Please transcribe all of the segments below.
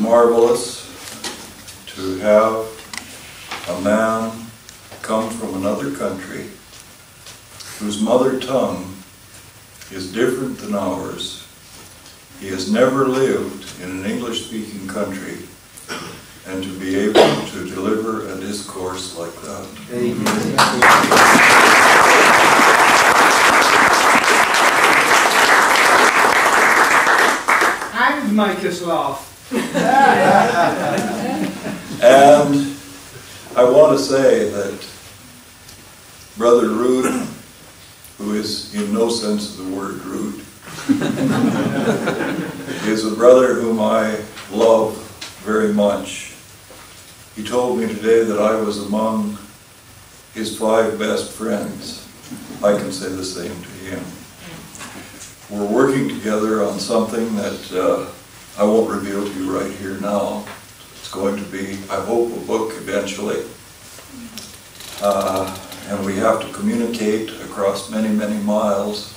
marvelous to have a man come from another country whose mother tongue is different than ours. He has never lived in an English-speaking country, and to be able to deliver a discourse like that. Amen. And make us laugh. And I want to say that Brother Rude, who is in no sense of the word rude, is a brother whom I love very much. He told me today that I was among his 5 best friends. I can say the same to him. We're working together on something that I won't reveal to you right here now. It's going to be, I hope, a book eventually. And we have to communicate across many, many miles.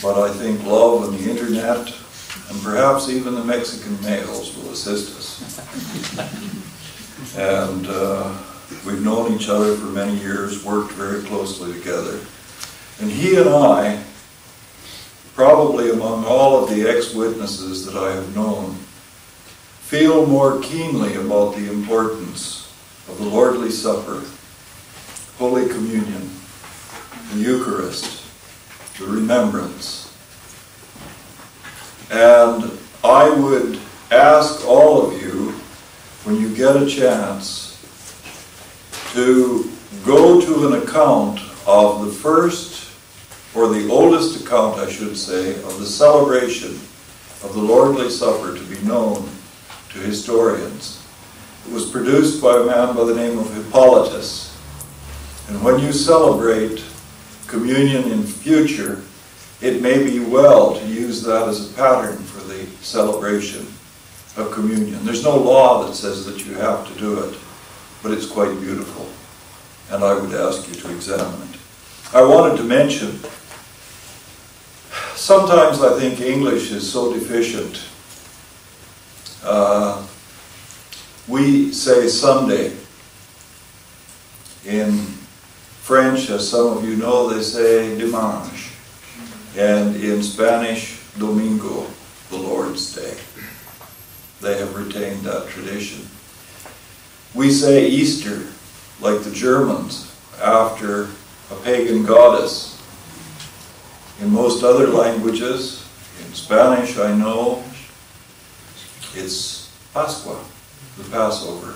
But I think love and the internet, and perhaps even the Mexican mails, will assist us. And we've known each other for many years, worked very closely together. And he and I, probably among all of the ex-witnesses that I have known, feel more keenly about the importance of the Lordly Supper, Holy Communion, the Eucharist, the remembrance. And I would ask all of you, when you get a chance, to go to an account of the first, or the oldest account, I should say, of the celebration of the Lordly Supper to be known to historians. It was produced by a man by the name of Hippolytus. And when you celebrate communion in future, it may be well to use that as a pattern for the celebration of communion. There's no law that says that you have to do it, but it's quite beautiful. And I would ask you to examine it. I wanted to mention, sometimes I think English is so deficient. We say Sunday. In French, as some of you know, they say dimanche. And in Spanish, domingo, the Lord's Day. They have retained that tradition. We say Easter, like the Germans, after a pagan goddess. In most other languages, in Spanish I know, it's Pascua, the Passover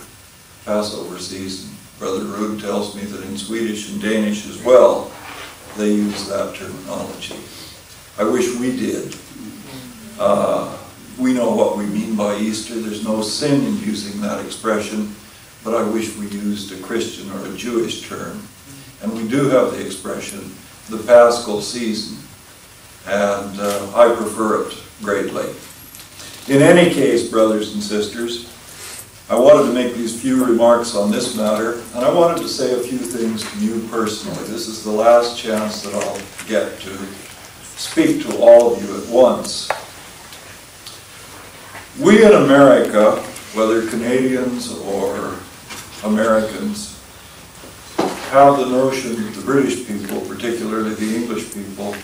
season. Brother Rude tells me that in Swedish and Danish as well, they use that terminology. I wish we did. We know what we mean by Easter. There's no sin in using that expression, but I wish we used a Christian or a Jewish term. And we do have the expression, the Paschal season, and I prefer it greatly. In any case, brothers and sisters, I wanted to make these few remarks on this matter, and I wanted to say a few things to you personally. This is the last chance that I'll get to speak to all of you at once. We in America, whether Canadians or Americans, have the notion that the British people, particularly the English people,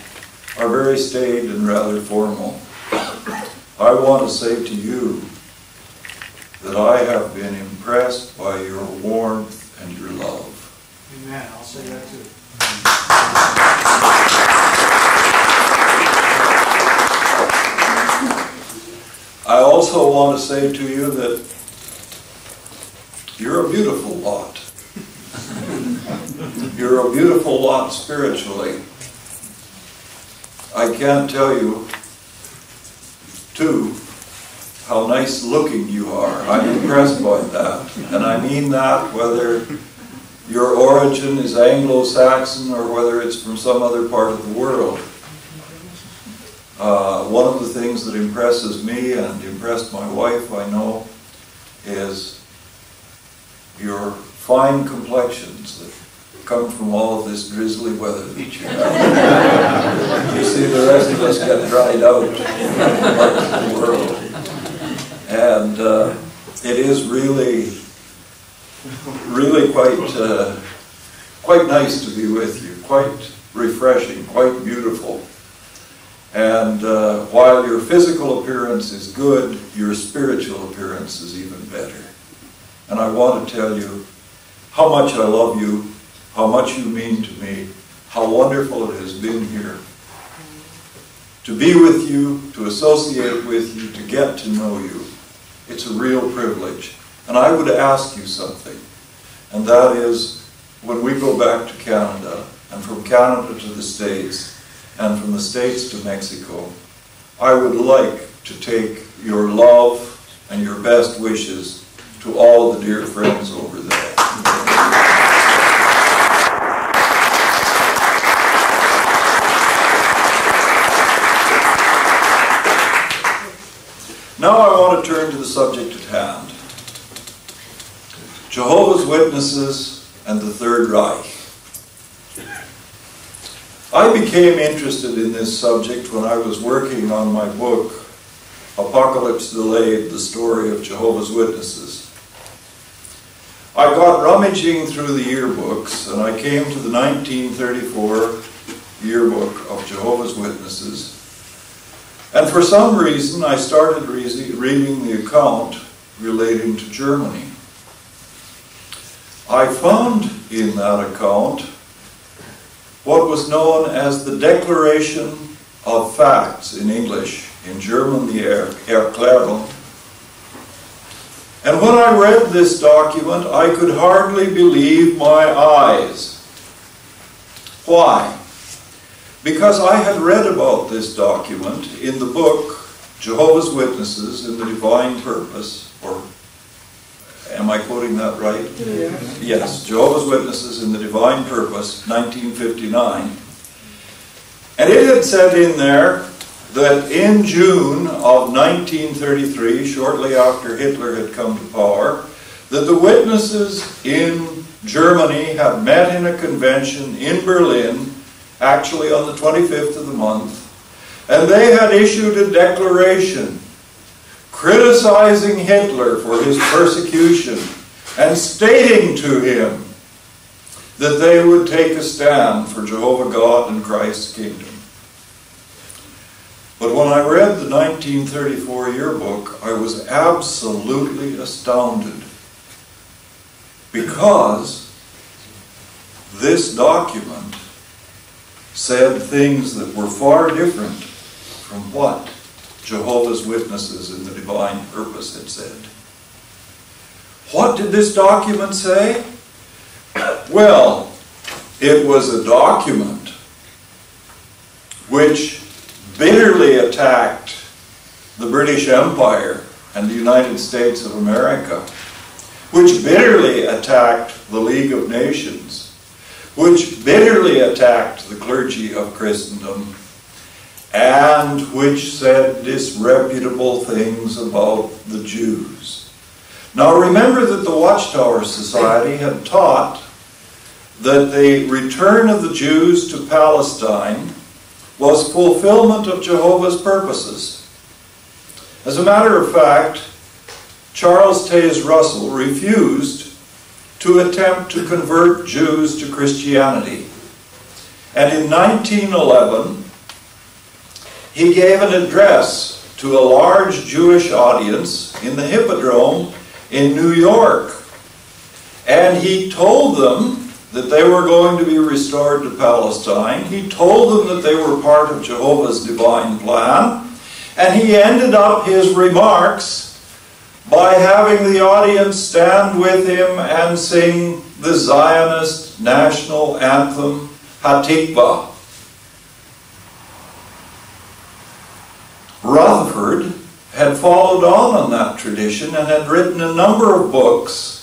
are very staid and rather formal. I want to say to you that I have been impressed by your warmth and your love. Amen. I'll say that too. I also want to say to you that you're a beautiful lot. You're a beautiful lot spiritually. I can't tell you, too, how nice looking you are. I'm impressed by that. And I mean that whether your origin is Anglo-Saxon or whether it's from some other part of the world. One of the things that impresses me and impressed my wife, I know, is your fine complexions that come from all of this drizzly weather that you have. You see, the rest of us get dried out in parts of the world. And it is really quite nice to be with you, quite refreshing, quite beautiful. And while your physical appearance is good, your spiritual appearance is even better. And I want to tell you how much I love you, how much you mean to me, how wonderful it has been here to be with you, to associate with you, to get to know you. It's a real privilege. And I would ask you something, and that is, when we go back to Canada, and from Canada to the States, and from the States to Mexico, I would like to take your love and your best wishes to all the dear friends over there. Now I want to turn to the subject at hand. Jehovah's Witnesses and the Third Reich. I became interested in this subject when I was working on my book, Apocalypse Delayed, the Story of Jehovah's Witnesses. I got rummaging through the yearbooks, and I came to the 1934 yearbook of Jehovah's Witnesses. And for some reason, I started reading the account relating to Germany. I found in that account what was known as the Declaration of Facts in English, in German the Erklärung. And when I read this document, I could hardly believe my eyes. Why? Because I had read about this document in the book Jehovah's Witnesses in the Divine Purpose, or am I quoting that right? Yes. Yes, Jehovah's Witnesses in the Divine Purpose, 1959. And it had said in there that in June of 1933, shortly after Hitler had come to power, that the witnesses in Germany had met in a convention in Berlin, actually on the 25th of the month, and they had issued a declaration criticizing Hitler for his persecution and stating to him that they would take a stand for Jehovah God and Christ's kingdom. But when I read the 1934 yearbook, I was absolutely astounded, because this document said things that were far different from what Jehovah's Witnesses in the Divine Purpose had said. What did this document say? Well, it was a document which bitterly attacked the British Empire and the United States of America, which bitterly attacked the League of Nations, which bitterly attacked the clergy of Christendom, and which said disreputable things about the Jews. Now remember that the Watchtower Society had taught that the return of the Jews to Palestine was fulfillment of Jehovah's purposes. As a matter of fact, Charles Taze Russell refused to attempt to convert Jews to Christianity. And in 1911, he gave an address to a large Jewish audience in the Hippodrome in New York. And he told them that they were going to be restored to Palestine. He told them that they were part of Jehovah's divine plan. And he ended up his remarks by having the audience stand with him and sing the Zionist national anthem, Hatikvah. Rutherford had followed on that tradition and had written a number of books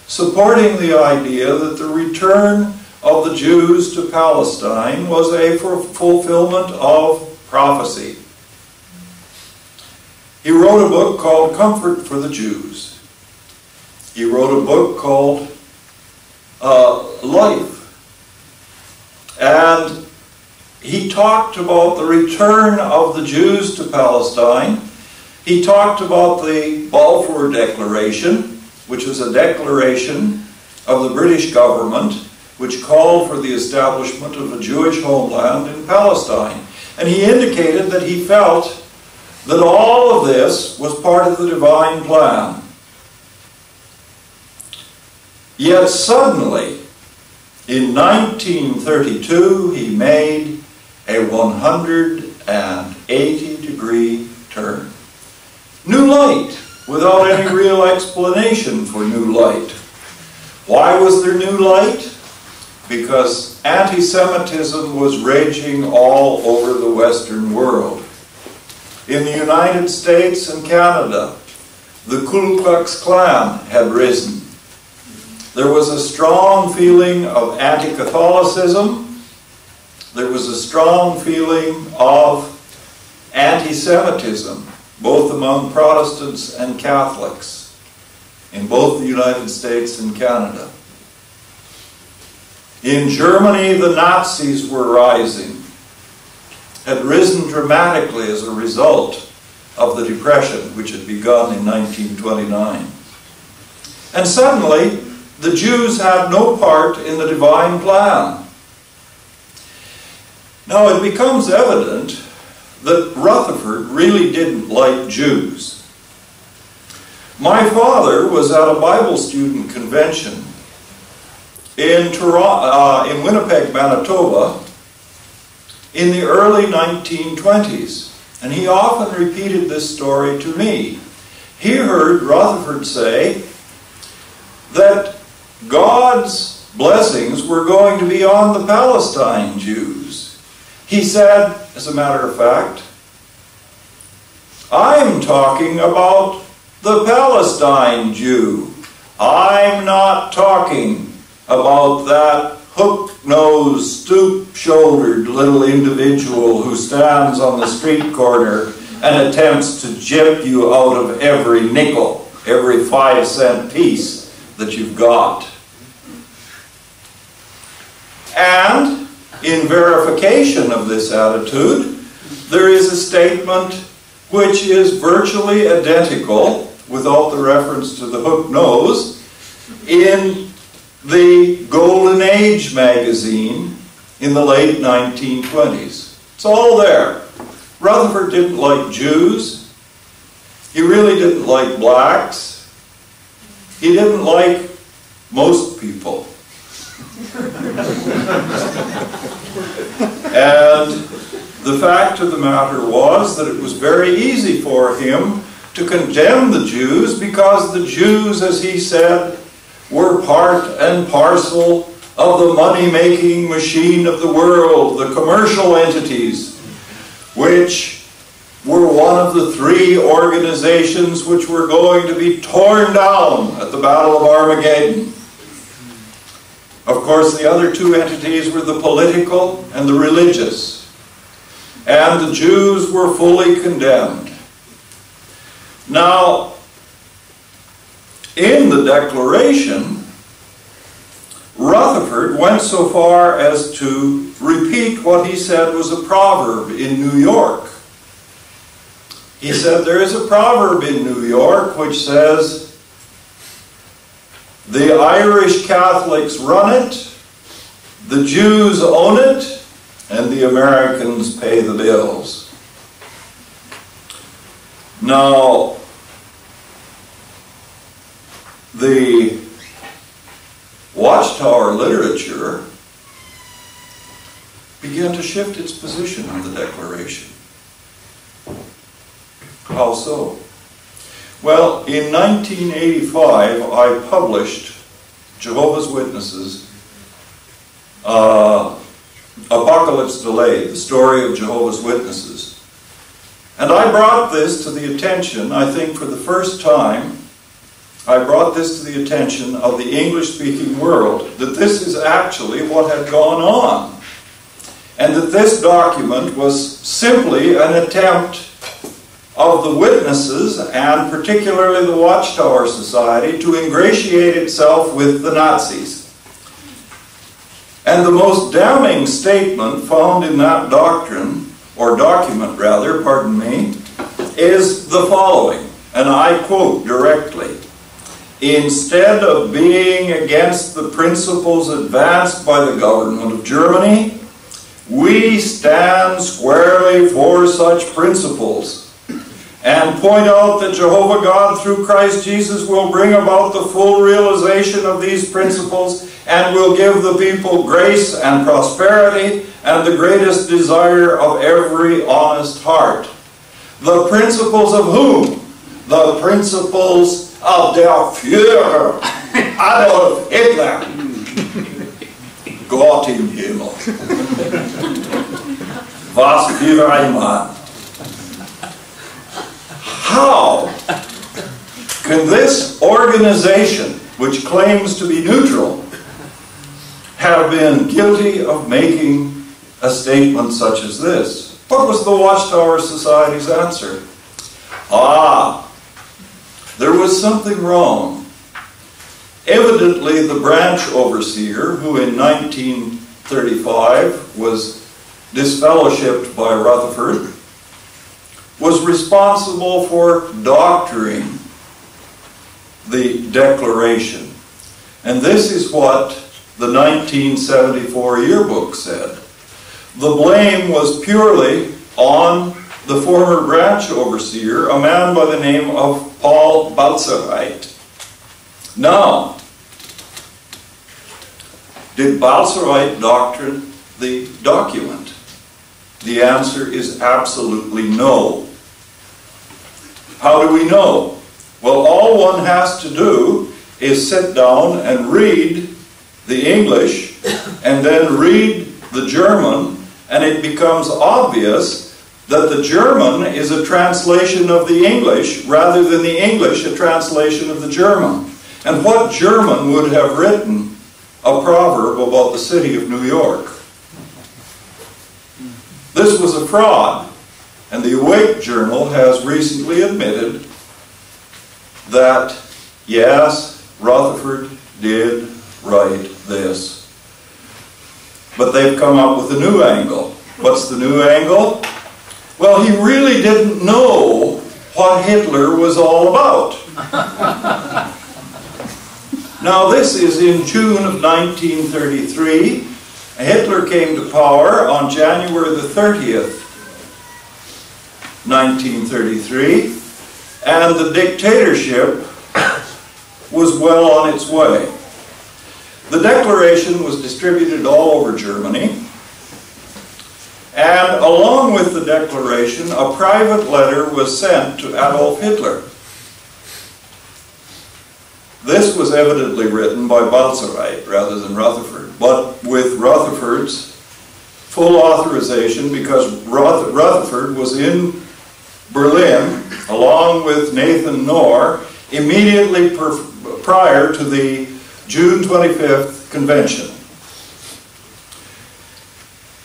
supporting the idea that the return of the Jews to Palestine was a fulfillment of prophecy. He wrote a book called Comfort for the Jews. He wrote a book called Life. And he talked about the return of the Jews to Palestine He talked about the Balfour Declaration, which was a declaration of the British government which called for the establishment of a Jewish homeland in Palestine. And he indicated that he felt that all of this was part of the divine plan. Yet suddenly, in 1932, he made a 180-degree turn. New light, without any real explanation for new light. Why was there new light? Because anti-Semitism was raging all over the Western world. In the United States and Canada, the Ku Klux Klan had risen. There was a strong feeling of anti-Catholicism. There was a strong feeling of anti-Semitism, both among Protestants and Catholics, in both the United States and Canada. In Germany, the Nazis were rising, had risen dramatically as a result of the Depression, which had begun in 1929. And suddenly, the Jews had no part in the divine plan. Now, it becomes evident that Rutherford really didn't like Jews. My father was at a Bible student convention in Winnipeg, Manitoba, in the early 1920s. And he often repeated this story to me. He heard Rutherford say that God's blessings were going to be on the Palestine Jews. He said, as a matter of fact, I'm talking about the Palestine Jew. I'm not talking about that hook-nosed, stoop-shouldered little individual who stands on the street corner and attempts to gyp you out of every nickel, every 5-cent piece that you've got. And in verification of this attitude, there is a statement which is virtually identical, without the reference to the hook nose, in the Golden Age magazine in the late 1920s. It's all there. Rutherford didn't like Jews. He really didn't like blacks. He didn't like most people. And the fact of the matter was that it was very easy for him to condemn the Jews because the Jews, as he said, were part and parcel of the money-making machine of the world, the commercial entities, which were one of the 3 organizations which were going to be torn down at the Battle of Armageddon. Of course, the other 2 entities were the political and the religious. And the Jews were fully condemned. Now, in the Declaration, Rutherford went so far as to repeat what he said was a proverb in New York. He said, there is a proverb in New York which says, the Irish Catholics run it, the Jews own it, and the Americans pay the bills. Now, the Watchtower literature began to shift its position on the Declaration. How so? Well, in 1985, I published Jehovah's Witnesses, Apocalypse Delayed, the story of Jehovah's Witnesses. And I brought this to the attention, I think for the first time, I brought this to the attention of the English-speaking world, that this is actually what had gone on. And that this document was simply an attempt of the witnesses, and particularly the Watchtower Society, to ingratiate itself with the Nazis. And the most damning statement found in that doctrine, or document rather, pardon me, is the following, and I quote directly: "Instead of being against the principles advanced by the government of Germany, we stand squarely for such principles and point out that Jehovah God through Christ Jesus will bring about the full realization of these principles and will give the people grace and prosperity and the greatest desire of every honest heart." The principles of whom? The principles of der Führer, Adolf Hitler. Gott im Himmel. Was für ein Mann. How can this organization, which claims to be neutral, have been guilty of making a statement such as this? What was the Watchtower Society's answer? There was something wrong. Evidently, the branch overseer, who in 1935 was disfellowshipped by Rutherford, was responsible for doctoring the declaration. And this is what the 1974 yearbook said. The blame was purely on the former branch overseer, a man by the name of Paul Baltzereit. Now, did Baltzereit doctrine the document? The answer is absolutely no. How do we know? Well, all one has to do is sit down and read the English and then read the German, and it becomes obvious that the German is a translation of the English rather than the English a translation of the German. And what German would have written a proverb about the city of New York? This was a fraud, and the Awake Journal has recently admitted that, yes, Rutherford did write this. But they've come up with a new angle. What's the new angle? Well, he really didn't know what Hitler was all about. Now, this is in June of 1933. Hitler came to power on January the 30th, 1933, and the dictatorship was well on its way. The declaration was distributed all over Germany, and along with the declaration, a private letter was sent to Adolf Hitler. This was evidently written by Baltzereit rather than Rutherford, but with Rutherford's full authorization, because Rutherford was in Berlin along with Nathan Knorr immediately prior to the June 25th convention.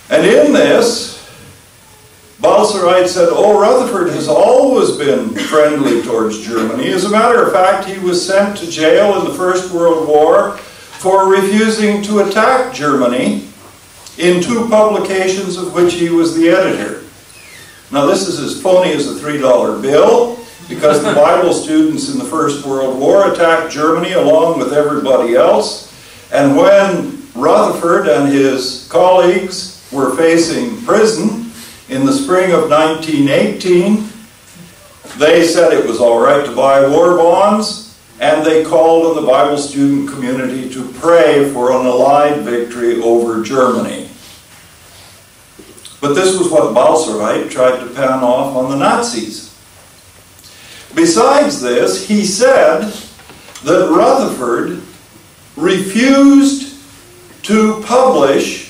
And in this, Baltzereit said, "Oh, Rutherford has always been friendly towards Germany. As a matter of fact, he was sent to jail in the First World War for refusing to attack Germany in 2 publications of which he was the editor." Now, this is as phony as a $3 bill, because the Bible students in the First World War attacked Germany along with everybody else. And when Rutherford and his colleagues were facing prison in the spring of 1918, they said it was all right to buy war bonds, and they called on the Bible student community to pray for an Allied victory over Germany. But this was what Baltzereit tried to pan off on the Nazis. Besides this, he said that Rutherford refused to publish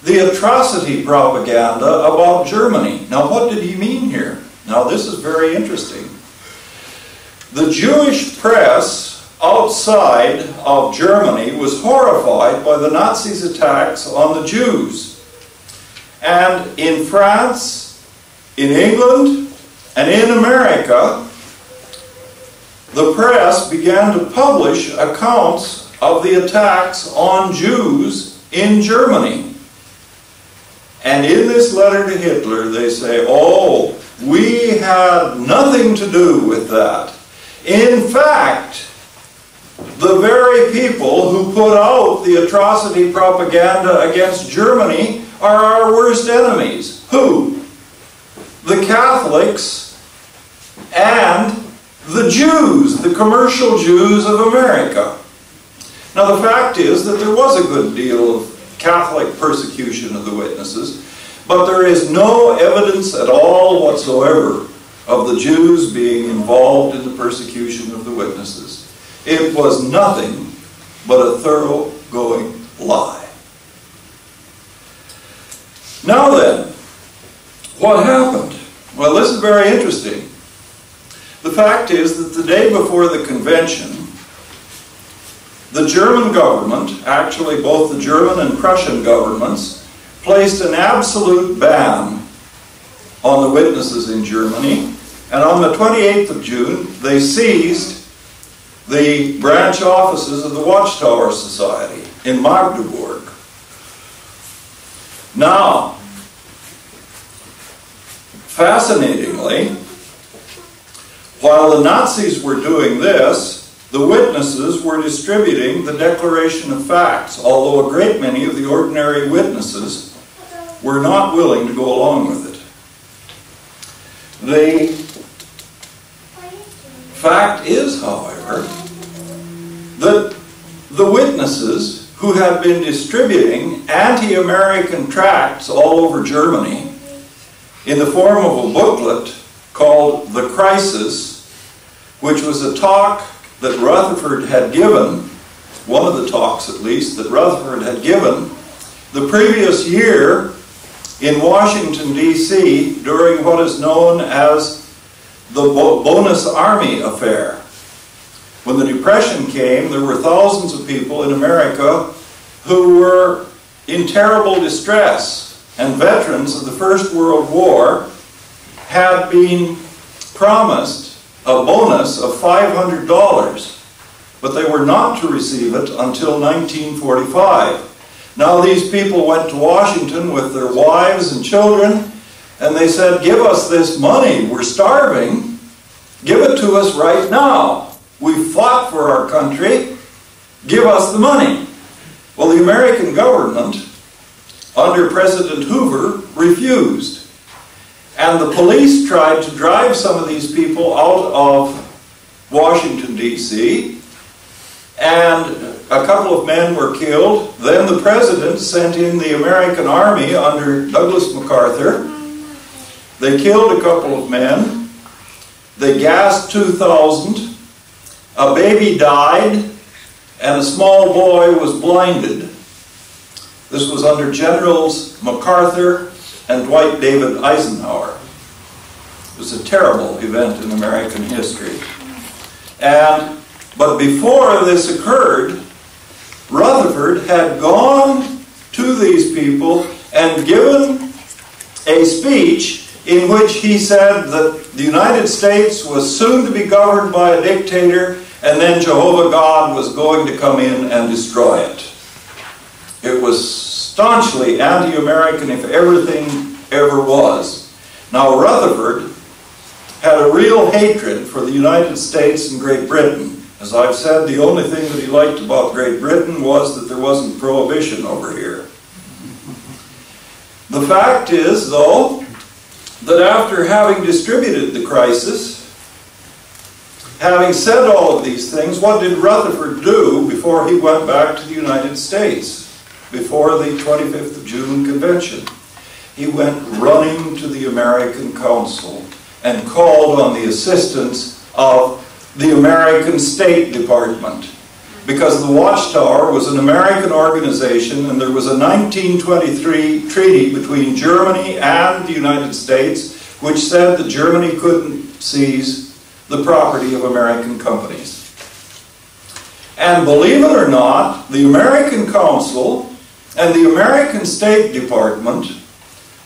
the atrocity propaganda about Germany. Now, what did he mean here? Now, this is very interesting. The Jewish press outside of Germany was horrified by the Nazis' attacks on the Jews. And in France, in England, and in America, the press began to publish accounts of the attacks on Jews in Germany. And in this letter to Hitler, they say, "Oh, We had nothing to do with that. In fact, the very people who put out the atrocity propaganda against Germany are our worst enemies. Who? The Catholics and the Jews, the commercial Jews of America. Now the fact is that there was a good deal of Catholic persecution of the witnesses, but there is no evidence at all whatsoever of the Jews being involved in the persecution of the witnesses. It was nothing but a thoroughgoing lie. Now then, what happened? Well, this is very interesting. The fact is that the day before the convention, the German government, actually both the German and Prussian governments, placed an absolute ban on the witnesses in Germany, and on the 28th of June they seized the branch offices of the Watchtower Society in Magdeburg. Now, fascinatingly, while the Nazis were doing this, the witnesses were distributing the Declaration of Facts, although a great many of the ordinary witnesses were not willing to go along with it. The fact is, however, that the witnesses who had been distributing anti-American tracts all over Germany in the form of a booklet called The Crisis, which was a talk that Rutherford had given, one of the talks at least, that Rutherford had given the previous year in Washington, D.C. during what is known as the Bonus Army Affair. When the Depression came, there were thousands of people in America who were in terrible distress, and veterans of the First World War had been promised a bonus of $500, but they were not to receive it until 1945. Now these people went to Washington with their wives and children, and they said, "Give us this money, we're starving, give it to us right now. We fought for our country, give us the money." Well, the American government, under President Hoover, refused. And the police tried to drive some of these people out of Washington, D.C., and a couple of men were killed. Then the president sent in the American Army under Douglas MacArthur. They killed a couple of men. They gassed 2,000. A baby died, and a small boy was blinded. This was under Generals MacArthur and Dwight David Eisenhower. It was a terrible event in American history. But before this occurred, Rutherford had gone to these people and given a speech in which he said that the United States was soon to be governed by a dictator, and then Jehovah God was going to come in and destroy it. It was staunchly anti-American, if everything ever was. Now Rutherford had a real hatred for the United States and Great Britain. As I've said, the only thing that he liked about Great Britain was that there wasn't prohibition over here. The fact is, though, that after having distributed the crisis, having said all of these things, what did Rutherford do before he went back to the United States, before the 25th of June convention? He went running to the American Council and called on the assistance of the American State Department, because the Watchtower was an American organization, and there was a 1923 treaty between Germany and the United States which said that Germany couldn't seize the property of American companies. And believe it or not, the American Council and the American State Department,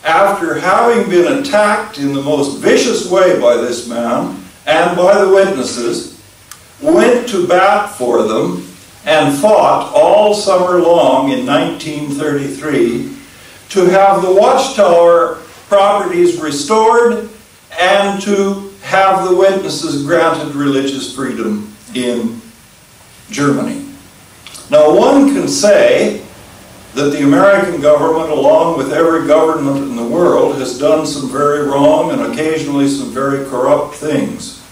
after having been attacked in the most vicious way by this man and by the witnesses, went to bat for them and fought all summer long in 1933 to have the Watchtower properties restored and to have the witnesses granted religious freedom in Germany. Now, one can say that the American government, along with every government in the world, has done some very wrong and occasionally some very corrupt things.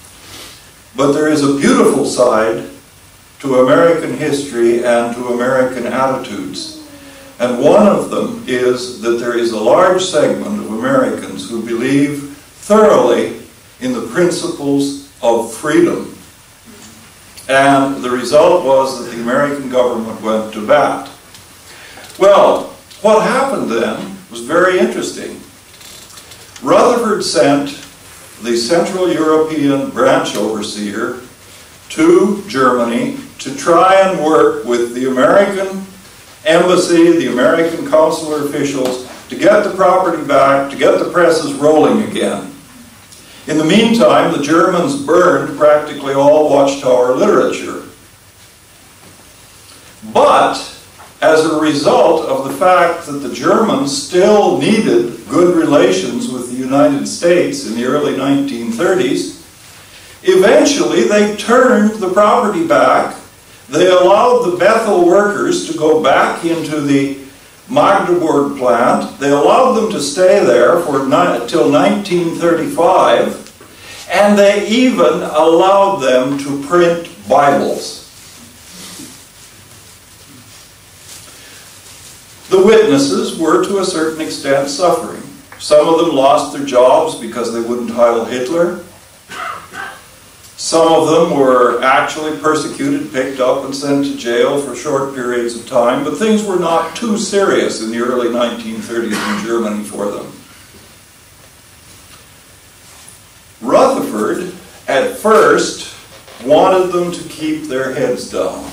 But there is a beautiful side to American history and to American attitudes. And one of them is that there is a large segment of Americans who believe thoroughly in the principles of freedom. And the result was that the American government went to bat. Well, what happened then was very interesting. Rutherford sent the Central European branch overseer to Germany to try and work with the American embassy, the American consular officials, to get the property back, to get the presses rolling again. In the meantime, the Germans burned practically all Watchtower literature. But as a result of the fact that the Germans still needed good relations with the United States in the early 1930s, eventually they turned the property back. They allowed the Bethel workers to go back into the Magdeburg plant. They allowed them to stay there till 1935, and they even allowed them to print Bibles. The witnesses were to a certain extent suffering. Some of them lost their jobs because they wouldn't heil Hitler. Some of them were actually persecuted, picked up, and sent to jail for short periods of time, but things were not too serious in the early 1930s in Germany for them. Rutherford, at first, wanted them to keep their heads down.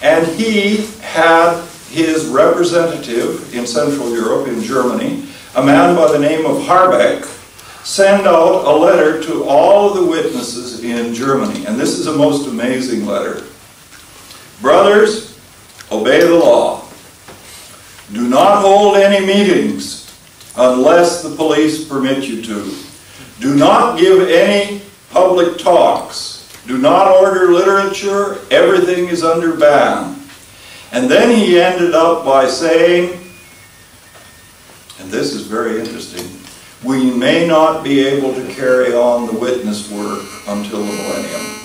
And he had his representative in Central Europe, in Germany, a man by the name of Harbeck, send out a letter to all of the witnesses in Germany. And this is a most amazing letter. Brothers, obey the law. Do not hold any meetings unless the police permit you to. Do not give any public talks. Do not order literature. Everything is under ban. And then he ended up by saying, and this is very interesting, we may not be able to carry on the witness work until the millennium.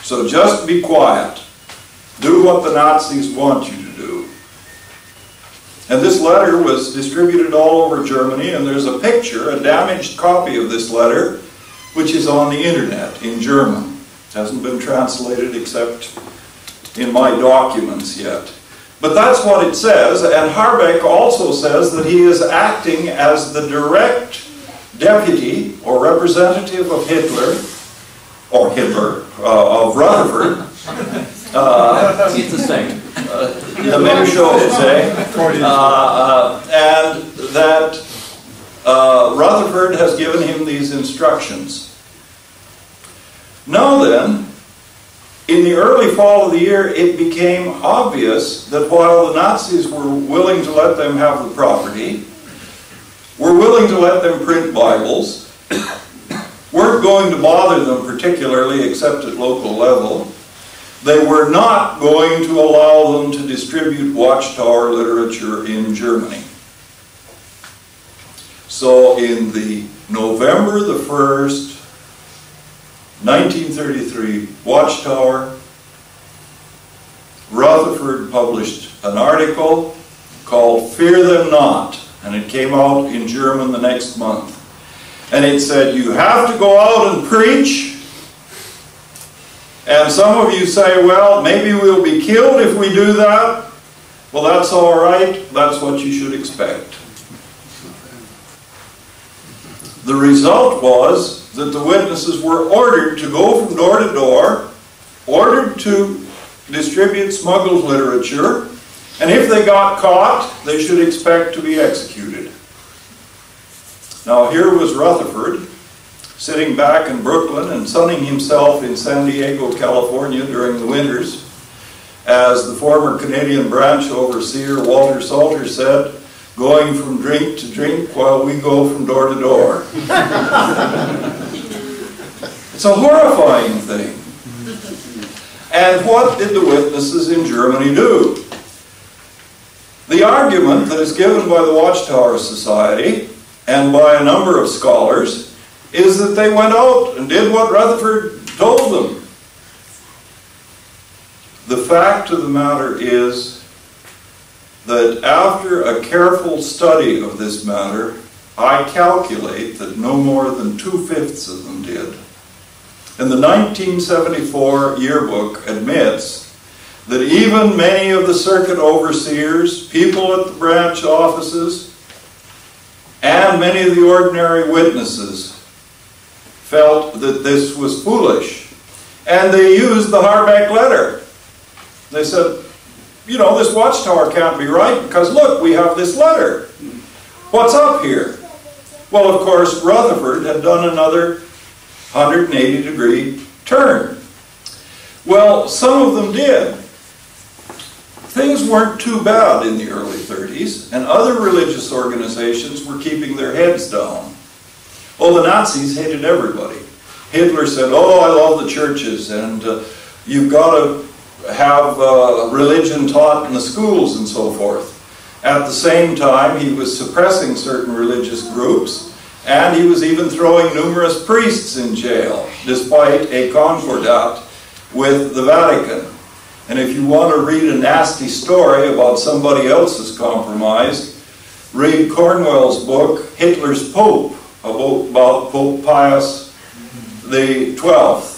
So just be quiet. Do what the Nazis want you to do. And this letter was distributed all over Germany, and there's a picture, a damaged copy of this letter, which is on the internet in German. It hasn't been translated except in my documents yet. But that's what it says, and Harbeck also says that he is acting as the direct deputy or representative of Hitler, of Rutherford. It's the same. The même chose, eh? And that Rutherford has given him these instructions. Now then, in the early fall of the year, it became obvious that while the Nazis were willing to let them have the property, were willing to let them print Bibles, weren't going to bother them particularly except at local level, they were not going to allow them to distribute Watchtower literature in Germany. So in the November the 1st, 1933, Watchtower, Rutherford published an article called Fear Them Not, and it came out in German the next month. And it said, you have to go out and preach, and some of you say, well, maybe we'll be killed if we do that. Well, that's all right. That's what you should expect. The result was that the witnesses were ordered to go from door to door, ordered to distribute smuggled literature, and if they got caught, they should expect to be executed. Now here was Rutherford, sitting back in Brooklyn and sunning himself in San Diego, California during the winters. As the former Canadian branch overseer Walter Salter said, going from drink to drink while we go from door to door. It's a horrifying thing. And what did the witnesses in Germany do? The argument that is given by the Watchtower Society and by a number of scholars is that they went out and did what Rutherford told them. The fact of the matter is that after a careful study of this matter, I calculate that no more than 2/5 of them did. And the 1974 yearbook admits that even many of the circuit overseers, people at the branch offices, and many of the ordinary witnesses felt that this was foolish. And they used the Harbeck letter. They said, you know, this Watchtower can't be right because look, we have this letter. What's up here? Well, of course, Rutherford had done another 180-degree turn. Well, some of them did. Things weren't too bad in the early 30s, and other religious organizations were keeping their heads down. Oh, the Nazis hated everybody. Hitler said, oh, I love the churches, and you've got to have religion taught in the schools and so forth. At the same time, he was suppressing certain religious groups, and he was even throwing numerous priests in jail, despite a concordat with the Vatican. And if you want to read a nasty story about somebody else's compromise, read Cornwell's book, Hitler's Pope, about Pope Pius the 12th.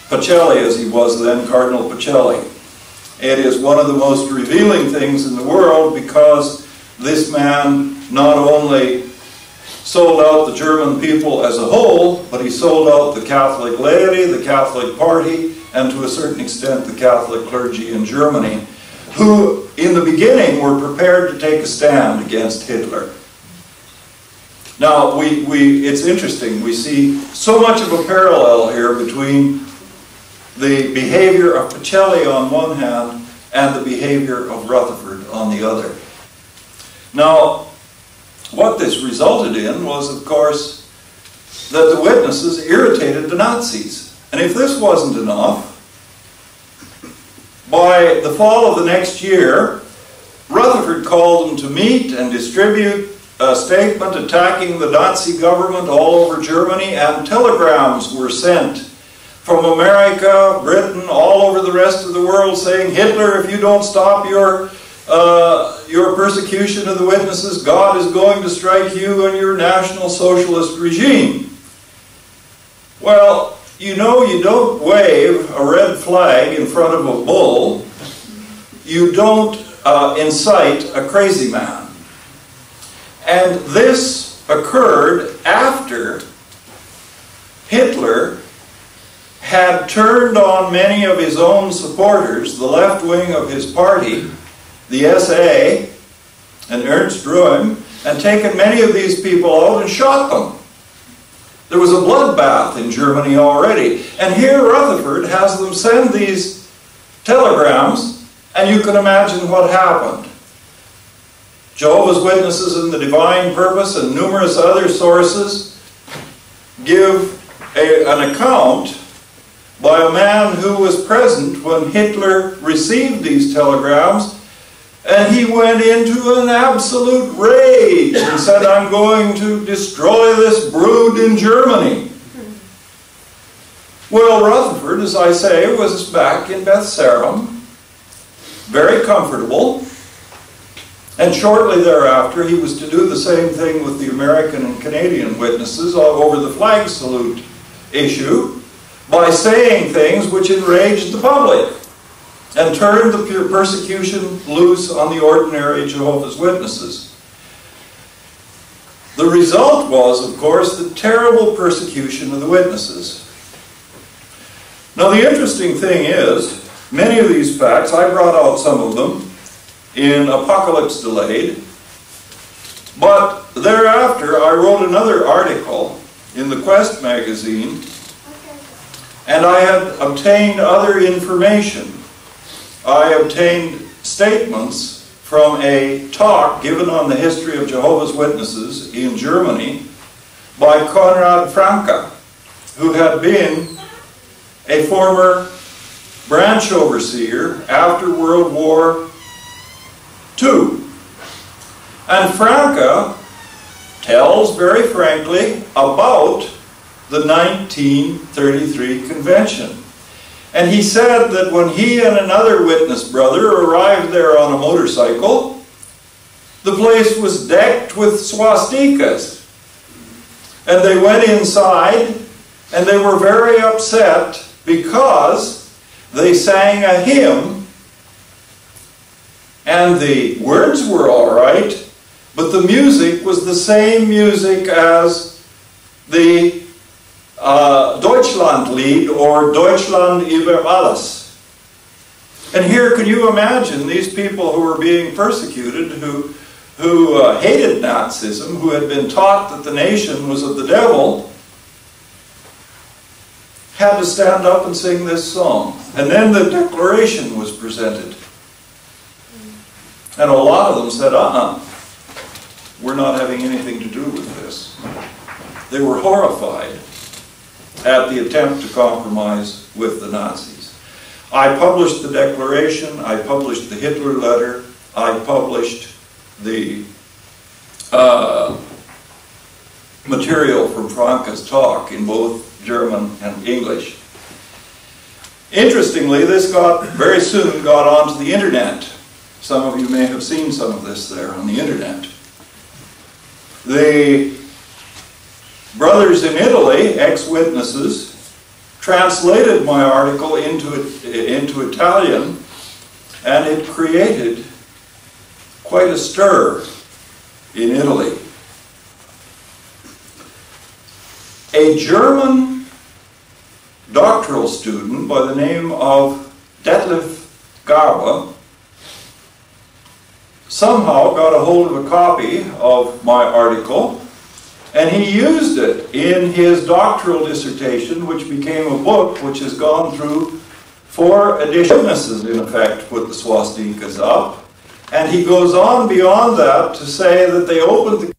Pacelli, as he was then, Cardinal Pacelli. It is one of the most revealing things in the world because this man not only sold out the German people as a whole, but he sold out the Catholic laity, the Catholic party, and to a certain extent the Catholic clergy in Germany, who in the beginning were prepared to take a stand against Hitler. Now, it's interesting, we see so much of a parallel here between the behavior of Pacelli on one hand and the behavior of Rutherford on the other. Now, what this resulted in was, of course, that the witnesses irritated the Nazis. And if this wasn't enough, by the fall of the next year, Rutherford called them to meet and distribute a statement attacking the Nazi government all over Germany, and telegrams were sent from America, Britain, all over the rest of the world saying, Hitler, if you don't stop your persecution of the witnesses, God is going to strike you and your National Socialist regime. Well, you know, you don't wave a red flag in front of a bull. You don't incite a crazy man. And this occurred after Hitler had turned on many of his own supporters, the left wing of his party, the SA, and Ernst Röhm, and taken many of these people out and shot them. There was a bloodbath in Germany already. And here Rutherford has them send these telegrams, and you can imagine what happened. Jehovah's Witnesses and the Divine Purpose and numerous other sources give an account by a man who was present when Hitler received these telegrams, and he went into an absolute rage and said, I'm going to destroy this brood in Germany. Well, Rutherford, as I say, was back in Beth Sarum, very comfortable, and shortly thereafter he was to do the same thing with the American and Canadian witnesses over the flag salute issue by saying things which enraged the public and turned the persecution loose on the ordinary Jehovah's Witnesses. The result was, of course, the terrible persecution of the witnesses. Now, the interesting thing is, many of these facts, I brought out some of them in Apocalypse Delayed, but thereafter I wrote another article in the Quest magazine, and I had obtained other information. I obtained statements from a talk given on the history of Jehovah's Witnesses in Germany by Konrad Franke, who had been a former branch overseer after World War II. And Franke tells very frankly about the 1933 convention. And he said that when he and another witness brother arrived there on a motorcycle, the place was decked with swastikas. And they went inside and they were very upset because they sang a hymn and the words were all right, but the music was the same music as the Deutschlandlied or Deutschland über alles. And here, can you imagine these people who were being persecuted, who hated Nazism, who had been taught that the nation was of the devil, had to stand up and sing this song. And then the declaration was presented. And a lot of them said, we're not having anything to do with this. They were horrified at the attempt to compromise with the Nazis. I published the declaration, I published the Hitler letter, I published the material from Franke's talk in both German and English. Interestingly, this very soon got onto the internet. Some of you may have seen some of this there on the internet. The brothers in Italy, ex-witnesses, translated my article into Italian, and it created quite a stir in Italy. A German doctoral student by the name of Detlef Garbe somehow got a hold of a copy of my article, and he used it in his doctoral dissertation, which became a book which has gone through 4 editions, in effect, put the swastikas up. And he goes on beyond that to say that they opened the